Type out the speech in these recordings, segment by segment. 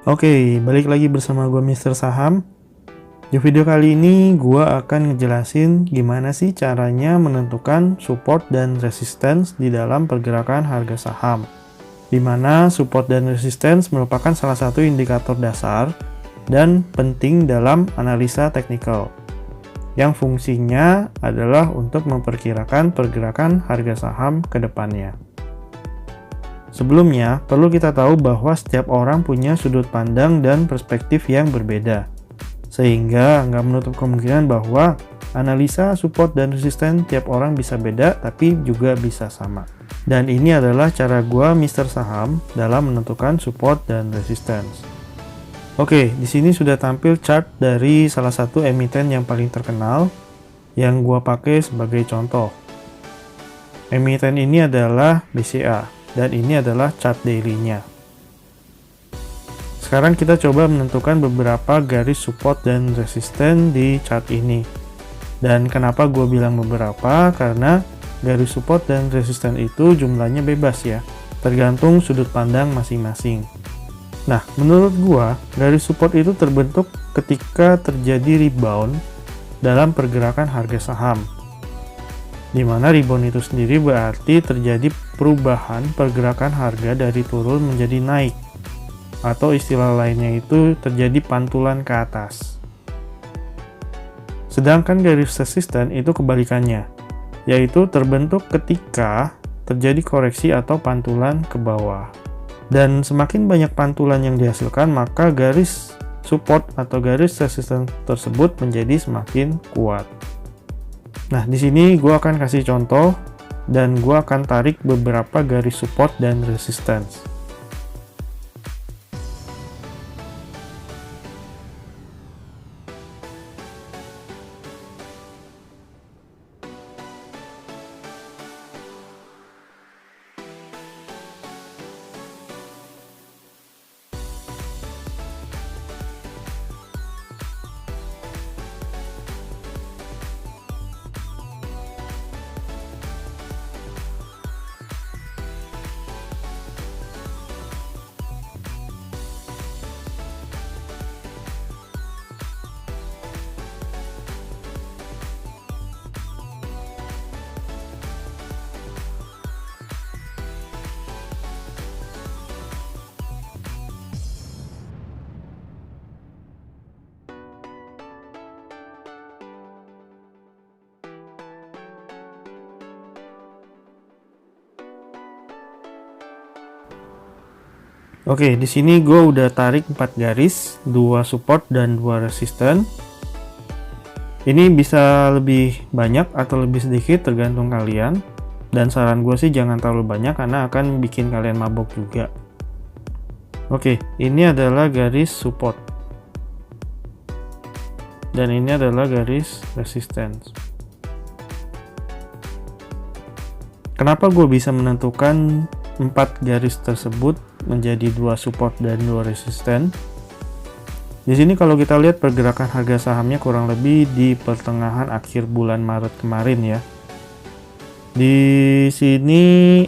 Oke, balik lagi bersama gue Mister Saham. Di video kali ini gue akan ngejelasin gimana sih caranya menentukan support dan resistance di dalam pergerakan harga saham. Dimana support dan resistance merupakan salah satu indikator dasar dan penting dalam analisa teknikal, yang fungsinya adalah untuk memperkirakan pergerakan harga saham ke depannya. Sebelumnya, perlu kita tahu bahwa setiap orang punya sudut pandang dan perspektif yang berbeda. Sehingga nggak menutup kemungkinan bahwa analisa support dan resisten tiap orang bisa beda, tapi juga bisa sama. Dan ini adalah cara gua Mister Saham dalam menentukan support dan resistance. Oke, di sini sudah tampil chart dari salah satu emiten yang paling terkenal yang gua pakai sebagai contoh. Emiten ini adalah BCA. Dan ini adalah chart daily-nya. Sekarang kita coba menentukan beberapa garis support dan resisten di chart ini. Dan kenapa gue bilang beberapa? Karena garis support dan resisten itu jumlahnya bebas ya, tergantung sudut pandang masing-masing. Nah, menurut gue, garis support itu terbentuk ketika terjadi rebound dalam pergerakan harga saham. Di mana rebound itu sendiri berarti terjadi perubahan pergerakan harga dari turun menjadi naik, atau istilah lainnya itu terjadi pantulan ke atas. Sedangkan garis resisten itu kebalikannya, yaitu terbentuk ketika terjadi koreksi atau pantulan ke bawah. Dan semakin banyak pantulan yang dihasilkan, maka garis support atau garis resisten tersebut menjadi semakin kuat. Nah, di sini gue akan kasih contoh dan gue akan tarik beberapa garis support dan resistance. Oke, di sini gue udah tarik 4 garis, 2 support dan 2 resisten. Ini bisa lebih banyak atau lebih sedikit tergantung kalian. Dan saran gue sih jangan terlalu banyak karena akan bikin kalian mabok juga. Oke, ini adalah garis support. Dan ini adalah garis resistance. Kenapa gue bisa menentukan 4 garis tersebut menjadi 2 support dan 2 resisten? Di sini kalau kita lihat pergerakan harga sahamnya kurang lebih di pertengahan akhir bulan Maret kemarin ya. Di sini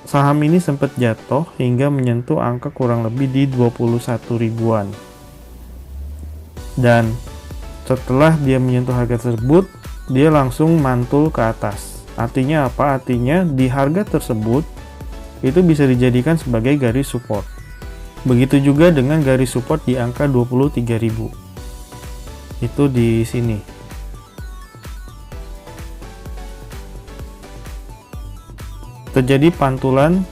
saham ini sempat jatuh hingga menyentuh angka kurang lebih di 21 ribuan. Dan setelah dia menyentuh harga tersebut, dia langsung mantul ke atas. Artinya apa? Artinya di harga tersebut itu bisa dijadikan sebagai garis support. Begitu juga dengan garis support di angka 23.000. Itu di sini. Terjadi pantulan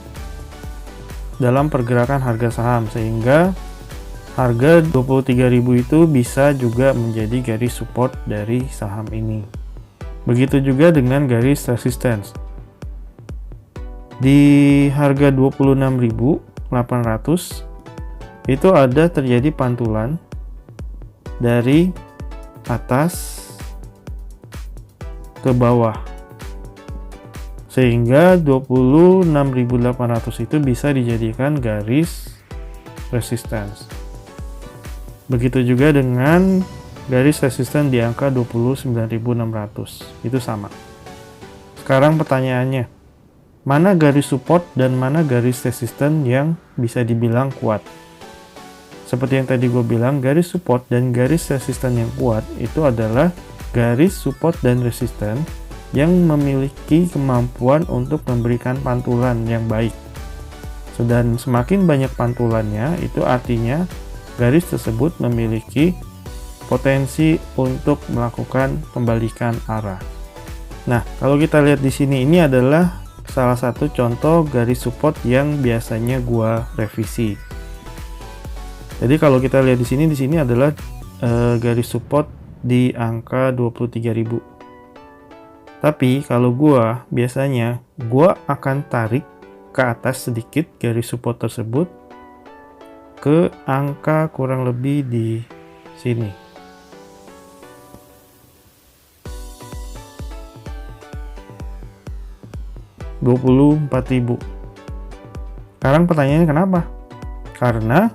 dalam pergerakan harga saham sehingga harga 23.000 itu bisa juga menjadi garis support dari saham ini. Begitu juga dengan garis resistance. Di harga 26.800 itu ada terjadi pantulan dari atas ke bawah sehingga 26.800 itu bisa dijadikan garis resistance. Begitu juga dengan garis resisten di angka 29.600, itu sama. Sekarang pertanyaannya, mana garis support dan mana garis resisten yang bisa dibilang kuat? Seperti yang tadi gue bilang, garis support dan garis resisten yang kuat itu adalah garis support dan resisten yang memiliki kemampuan untuk memberikan pantulan yang baik. Dan semakin banyak pantulannya, itu artinya garis tersebut memiliki potensi untuk melakukan pembalikan arah. Nah, kalau kita lihat di sini, ini adalah salah satu contoh garis support yang biasanya gua revisi. Jadi kalau kita lihat di sini adalah garis support di angka 23.000. Tapi kalau biasanya gua akan tarik ke atas sedikit garis support tersebut ke angka kurang lebih di sini. $24.000. Sekarang pertanyaannya kenapa? Karena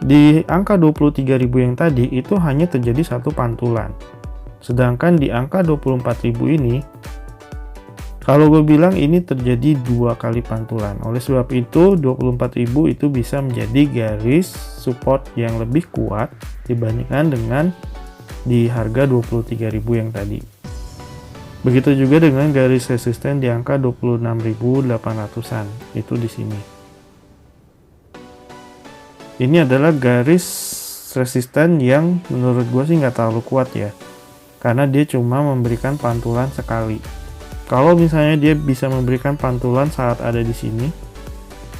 di angka 23.000 yang tadi itu hanya terjadi satu pantulan. Sedangkan di angka 24.000 ini, kalau gue bilang ini terjadi 2 kali pantulan. Oleh sebab itu 24.000 itu bisa menjadi garis support yang lebih kuat dibandingkan dengan di harga 23.000 yang tadi. Begitu juga dengan garis resisten di angka 26.800-an, itu di sini. Ini adalah garis resisten yang menurut gue sih nggak terlalu kuat ya, karena dia cuma memberikan pantulan sekali. Kalau misalnya dia bisa memberikan pantulan saat ada di sini,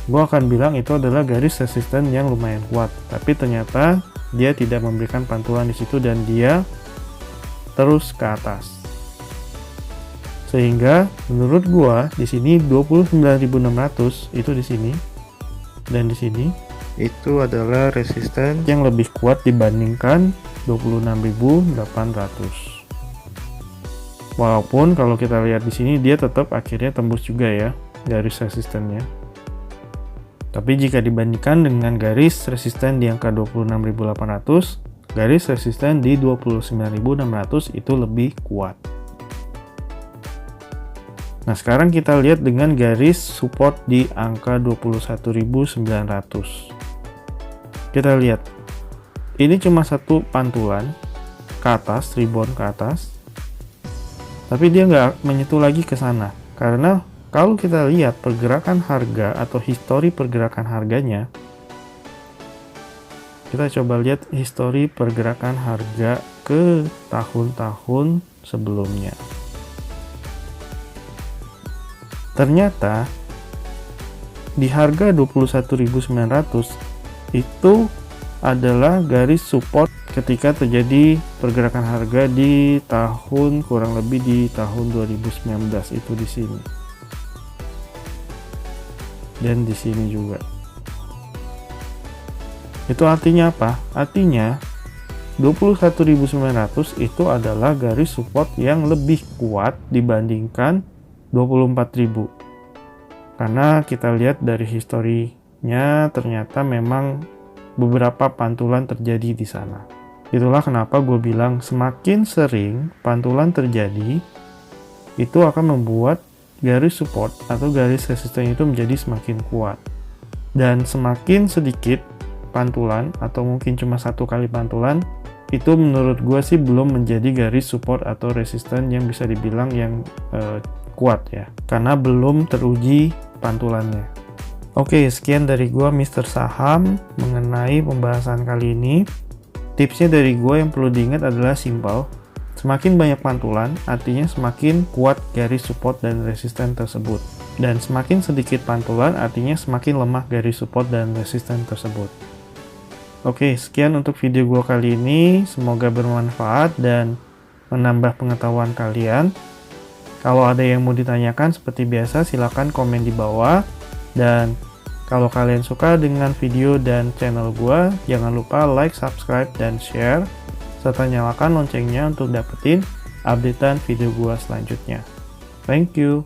gue akan bilang itu adalah garis resisten yang lumayan kuat. Tapi ternyata dia tidak memberikan pantulan di situ dan dia terus ke atas. Sehingga menurut gue di sini 29.600 itu di sini dan di sini itu adalah resisten yang lebih kuat dibandingkan 26.800. Walaupun kalau kita lihat di sini dia tetap akhirnya tembus juga ya garis resistennya. Tapi jika dibandingkan dengan garis resisten di angka 26.800, garis resisten di 29.600 itu lebih kuat. Nah, sekarang kita lihat dengan garis support di angka 21.900. Kita lihat. Ini cuma satu pantulan ke atas, rebound ke atas. Tapi dia nggak menyentuh lagi ke sana, karena kalau kita lihat pergerakan harga atau histori pergerakan harganya, kita coba lihat histori pergerakan harga ke tahun-tahun sebelumnya. Ternyata di harga 21.900 itu adalah garis support ketika terjadi pergerakan harga di tahun kurang lebih di tahun 2019 itu di sini. Dan di sini juga. Itu artinya apa? Artinya 21.900 itu adalah garis support yang lebih kuat dibandingkan 24.000. Karena kita lihat dari historinya ternyata memang beberapa pantulan terjadi di sana. Itulah kenapa gue bilang semakin sering pantulan terjadi, itu akan membuat garis support atau garis resisten itu menjadi semakin kuat. Dan semakin sedikit pantulan atau mungkin cuma satu kali pantulan, itu menurut gue sih belum menjadi garis support atau resisten yang bisa dibilang yang kuat ya, karena belum teruji pantulannya. Oke, sekian dari gua Mr. Saham mengenai pembahasan kali ini. Tipsnya dari gua yang perlu diingat adalah simpel. Semakin banyak pantulan, artinya semakin kuat garis support dan resisten tersebut. Dan semakin sedikit pantulan, artinya semakin lemah garis support dan resisten tersebut. Oke, sekian untuk video gua kali ini. Semoga bermanfaat dan menambah pengetahuan kalian. Kalau ada yang mau ditanyakan seperti biasa, silakan komen di bawah. Dan kalau kalian suka dengan video dan channel gua, jangan lupa like, subscribe, dan share, serta nyalakan loncengnya untuk dapetin updatean video gua selanjutnya. Thank you.